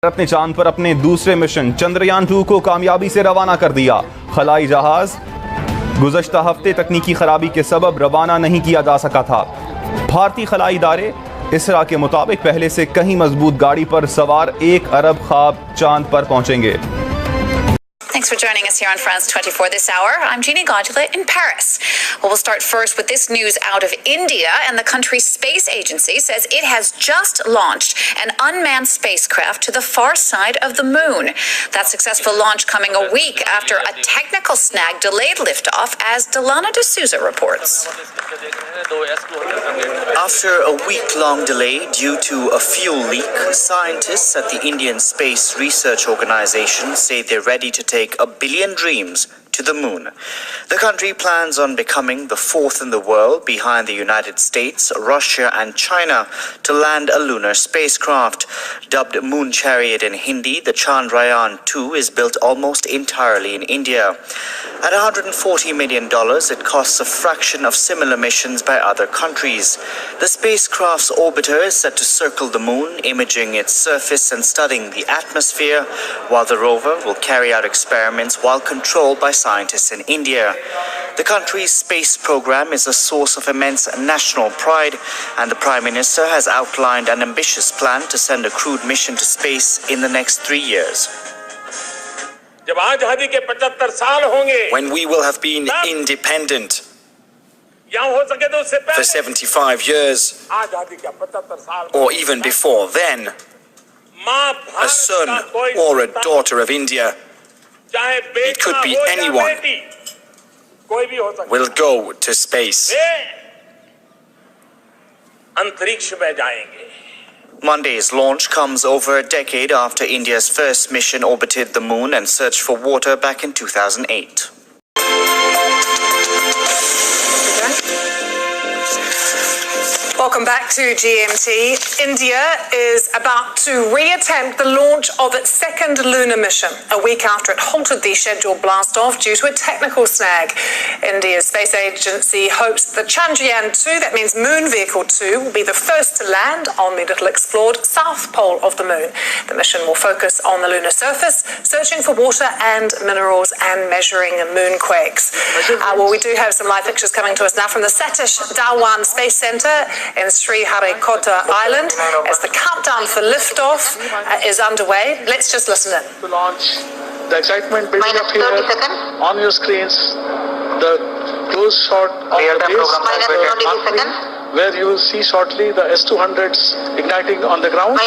भारत ने चांद पर अपने दूसरे मिशन चंद्रयान-2 को कामयाबी से रवाना कर दिया। खलाई जहाज गुज़श्ता हफ्ते तकनीकी खराबी के सबब रवाना नहीं किया जा सका था। भारतीय खलाई इदारे इसरा के मुताबिक पहले से कहीं मजबूत गाड़ी पर सवार 1 अरब ख्वाब चांद पर पहुंचेंगे। Thanks for joining us here on France 24 this hour. I'm Jeannie Godula in Paris. Well, we'll start first with this news out of India, and the country's space agency says it has just launched an unmanned spacecraft to the far side of the moon. That successful launch coming a week after a technical snag delayed liftoff, as Delana D'Souza reports. After a week-long delay due to a fuel leak, scientists at the Indian Space Research Organization say they're ready to take 1 billion dreams to the moon. The country plans on becoming the 4th in the world, behind the United States, Russia and China, to land a lunar spacecraft. Dubbed Moon Chariot in Hindi, the Chandrayaan-2 is built almost entirely in India. At $140 million, it costs a fraction of similar missions by other countries. The spacecraft's orbiter is set to circle the moon, imaging its surface and studying the atmosphere, while the rover will carry out experiments while controlled by scientists in India. The country's space program is a source of immense national pride, and the Prime Minister has outlined an ambitious plan to send a crewed mission to space in the next 3 years. When we will have been independent for 75 years, or even before then, a son or a daughter of India, it could be anyone, will go to space. Monday's launch comes over a decade after India's first mission orbited the moon and searched for water back in 2008. Welcome back to GMT. India is about to reattempt the launch of its second lunar mission, a week after it halted the scheduled blast-off due to a technical snag. India's space agency hopes the Chandrayaan-2, that means Moon Vehicle 2, will be the first to land on the little explored south pole of the moon. The mission will focus on the lunar surface, searching for water and minerals and measuring moonquakes. Well, we do have some live pictures coming to us now from the Satish Dhawan Space Centre in Sri Harikota Island as the countdown for liftoff is underway. Let's just listen in. To launch, the excitement building up here on your screens, the close shot of the base, where you will see shortly the S-200s igniting on the ground.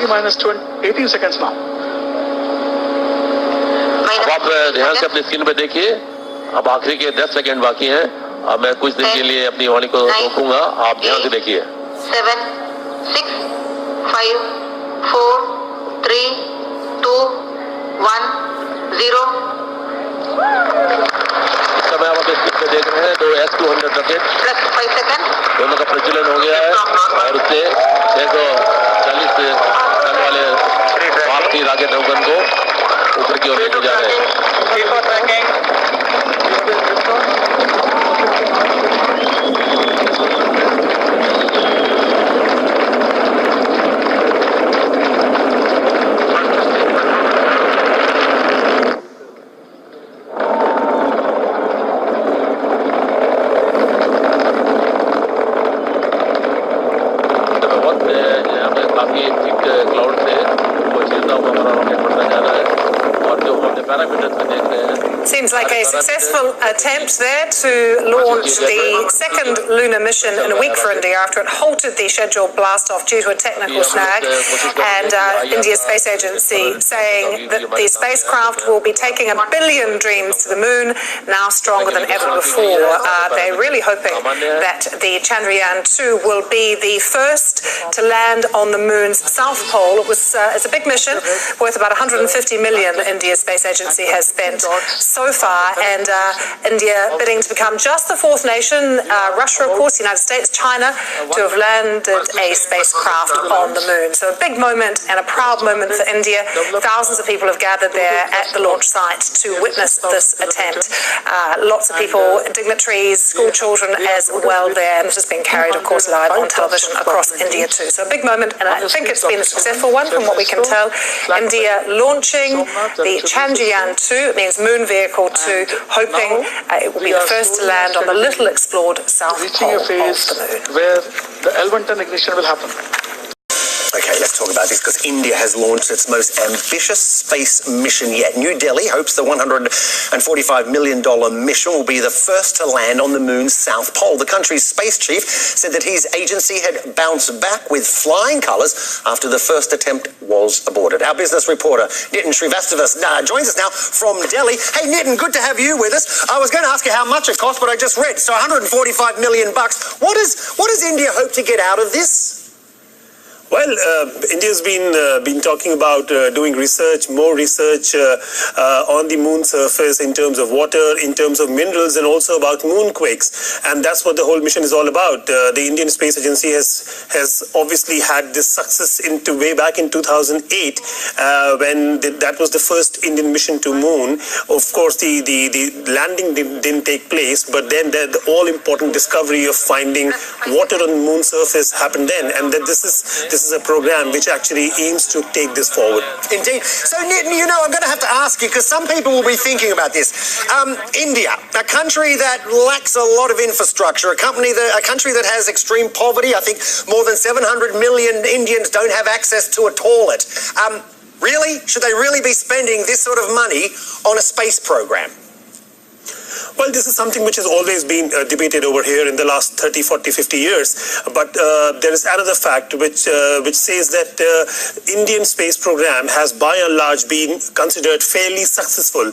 Minus 18 seconds now. अब आप ध्यान से अपने screen पे देखिए, अब आखिरी के 10 सेकंड बाकी हैं। अब मैं कुछ देर के लिए अपनी वाणी को रोकूंगा, आप ध्यान से देखिए। 7, 6, 5, 4, 3, 2, 1, 0। इस समय आप अपने स्क्रीन पे देख रहे हैं 2 S-200 रॉकेट, दोनों का प्रज्वलन हो गया है और उससे 640 टन वाले भारतीय रॉकेट नौगन को ऊपर की ओर लेके जा रहे हैं। Seems like a successful attempt there to launch the second lunar mission in a week for India after it halted the scheduled blast-off due to a technical snag. And India's space agency saying that the spacecraft will be taking 1 billion dreams to the moon, now stronger than ever before. They're really hoping that the Chandrayaan-2 will be the first to land on the moon's south pole. It's a big mission worth about 150 million India's space agency has spent so far. far, and India bidding to become just the fourth nation, Russia, of course, the United States, China, to have landed a spacecraft on the moon. So a big moment and a proud moment for India. Thousands of people have gathered there at the launch site to witness this attempt. Lots of people, dignitaries, school children as well there, and this has been carried, of course, live on television across India too. So a big moment, and I think it's been a successful one from what we can tell. India launching the Chandrayaan-2, it means moon vehicle 2, hoping it will be the first to land on the little explored south pole of the moon. Where the L110 ignition will happen. Okay, let's talk about this because India has launched its most ambitious space mission yet. New Delhi hopes the $145 million mission will be the first to land on the moon's south pole. The country's space chief said that his agency had bounced back with flying colours after the first attempt was aborted. Our business reporter, Nitin Srivastava, joins us now from Delhi. Hey, Nitin, good to have you with us. I was going to ask you how much it cost, but I just read. So $145 million. What does India hope to get out of this? Well, India's been talking about doing research, more research on the moon surface in terms of water, in terms of minerals, and also about moonquakes. And that's what the whole mission is all about. The Indian Space Agency has obviously had this success way back in 2008 when that was the first Indian mission to moon. Of course, the landing didn't take place, but then the all-important discovery of finding water on the moon surface happened then, and that this is a program which actually aims to take this forward. Indeed. So, Nitin, I'm going to have to ask you, because some people will be thinking about this. India, a country that lacks a lot of infrastructure, a country that has extreme poverty. I think more than 700 million Indians don't have access to a toilet. Really? Should they really be spending this sort of money on a space program? Well, this is something which has always been debated over here in the last 30, 40, 50 years. But there is another fact which says that Indian space program has by and large been considered fairly successful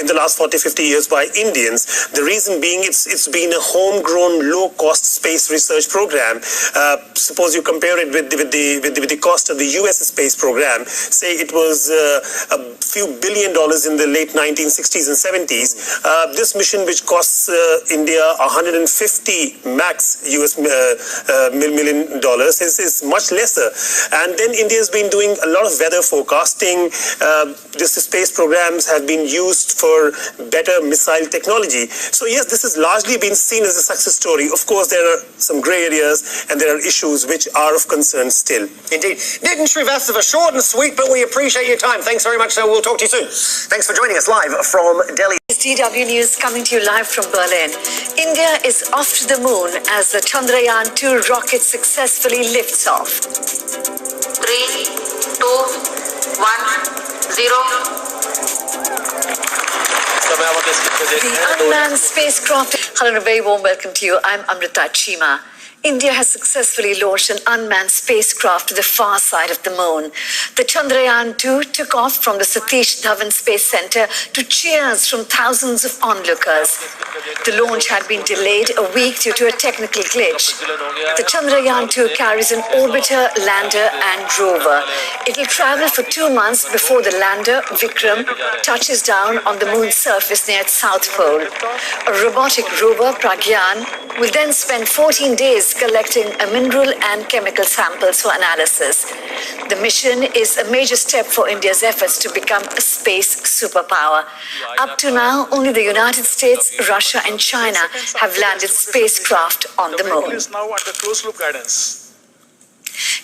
in the last 40, 50 years by Indians. The reason being it's been a homegrown, low-cost space research program. Suppose you compare it with the cost of the US space program. Say it was a few $1 billion in the late 1960s and 70s. This mission, which costs India 150 max US million dollars, is much lesser. And then India has been doing a lot of weather forecasting. This space programs have been used for better missile technology. So yes, this has largely been seen as a success story. Of course, there are some grey areas and there are issues which are of concern still. Indeed. Nitin Srivastava, short and sweet, but we appreciate your time. Thanks very much. So we'll talk to you soon. Thanks for joining us live from Delhi. DW News coming to you live from Berlin. India is off to the moon as the Chandrayaan-2 rocket successfully lifts off. 3, 2, 1, 0. The unmanned spacecraft. Hello and a very warm welcome to you. I'm Amrita Chima. India has successfully launched an unmanned spacecraft to the far side of the moon. The Chandrayaan-2 took off from the Satish Dhawan Space Center to cheers from thousands of onlookers. The launch had been delayed a week due to a technical glitch. The Chandrayaan-2 carries an orbiter, lander and rover. It will travel for 2 months before the lander, Vikram, touches down on the moon's surface near its south pole. A robotic rover, Pragyan, will then spend 14 days collecting a mineral and chemical samples for analysis. The mission is a major step for India's efforts to become a space superpower. Up to now, only the United States, Russia and China have landed spacecraft on the moon.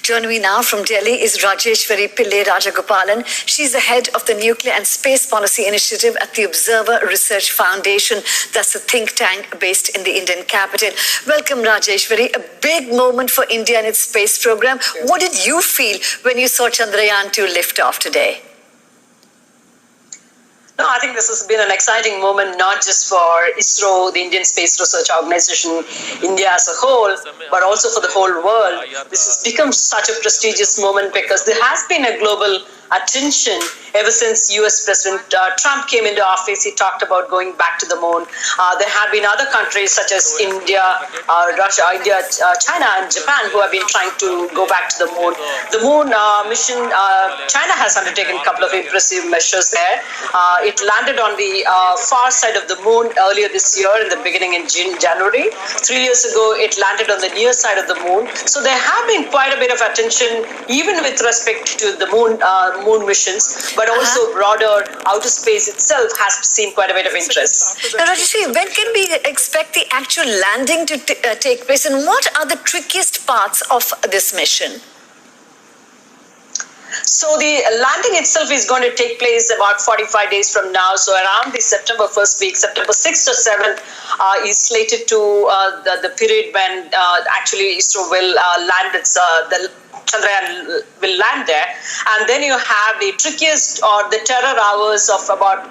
Joining me now from Delhi is Rajeshwari Pillai Rajagopalan. She's the head of the Nuclear and Space Policy Initiative at the Observer Research Foundation. That's a think tank based in the Indian capital. Welcome, Rajeshwari. A big moment for India and its space program. What did you feel when you saw Chandrayaan-2 lift off today? No, I think this has been an exciting moment, not just for Isro, the Indian Space Research Organization, India as a whole, but also for the whole world. This has become such a prestigious moment because there has been a global attention ever since US President Trump came into office. He talked about going back to the moon. There have been other countries such as India, Russia, China and Japan who have been trying to go back to the moon. The moon mission, China has undertaken a couple of impressive measures there. It landed on the far side of the moon earlier this year in the beginning in January. 3 years ago, it landed on the near side of the moon. So there have been quite a bit of attention, even with respect to the moon missions, but also broader outer space itself has seen quite a bit of interest. Now, Rajeshri, when can we expect the actual landing to take place, and what are the trickiest parts of this mission? So the landing itself is going to take place about 45 days from now. So around the September 1st week, September 6th or 7th is slated to the period when actually Isro will land the Chandrayaan will land there. And then you have the trickiest or the terror hours of about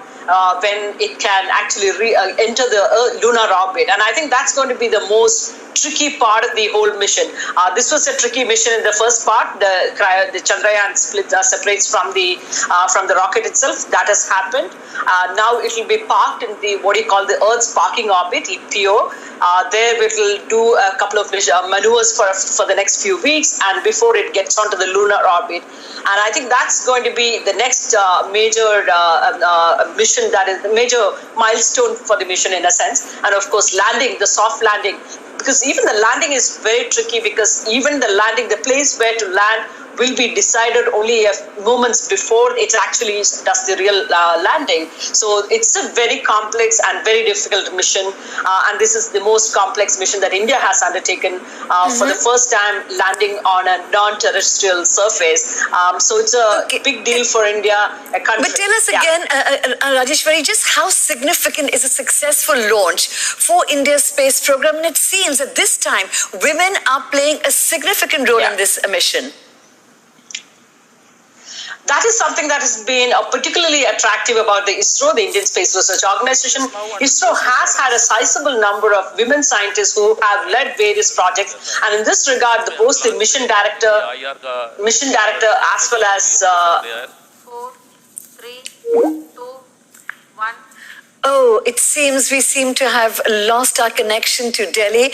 when it can actually enter the lunar orbit. And I think that's going to be the most tricky part of the whole mission. This was a tricky mission in the first part. The Chandrayaan separates from the rocket itself. That has happened. Now it will be parked in the what you call the Earth's parking orbit, EPO. There it will do a couple of maneuvers for the next few weeks, and before it gets onto the lunar orbit. And I think that's going to be the next major mission, that is the major milestone for the mission in a sense. And of course, landing, the soft landing, because even the landing is very tricky, because even the landing, the place where to land will be decided only moments before it actually does the real landing. So it's a very complex and very difficult mission, and this is the most complex mission that India has undertaken for the first time, landing on a non-terrestrial surface. So it's a big deal for India, a country. But tell us again, Rajeshwari, just how significant is a successful launch for India's space program? And it seems that this time women are playing a significant role in this mission. That is something that has been particularly attractive about the ISRO, the Indian Space Research Organization. ISRO has had a sizable number of women scientists who have led various projects, and in this regard, both the mission director as well as 4, 3, 2, 1. Oh, it seems we seem to have lost our connection to Delhi.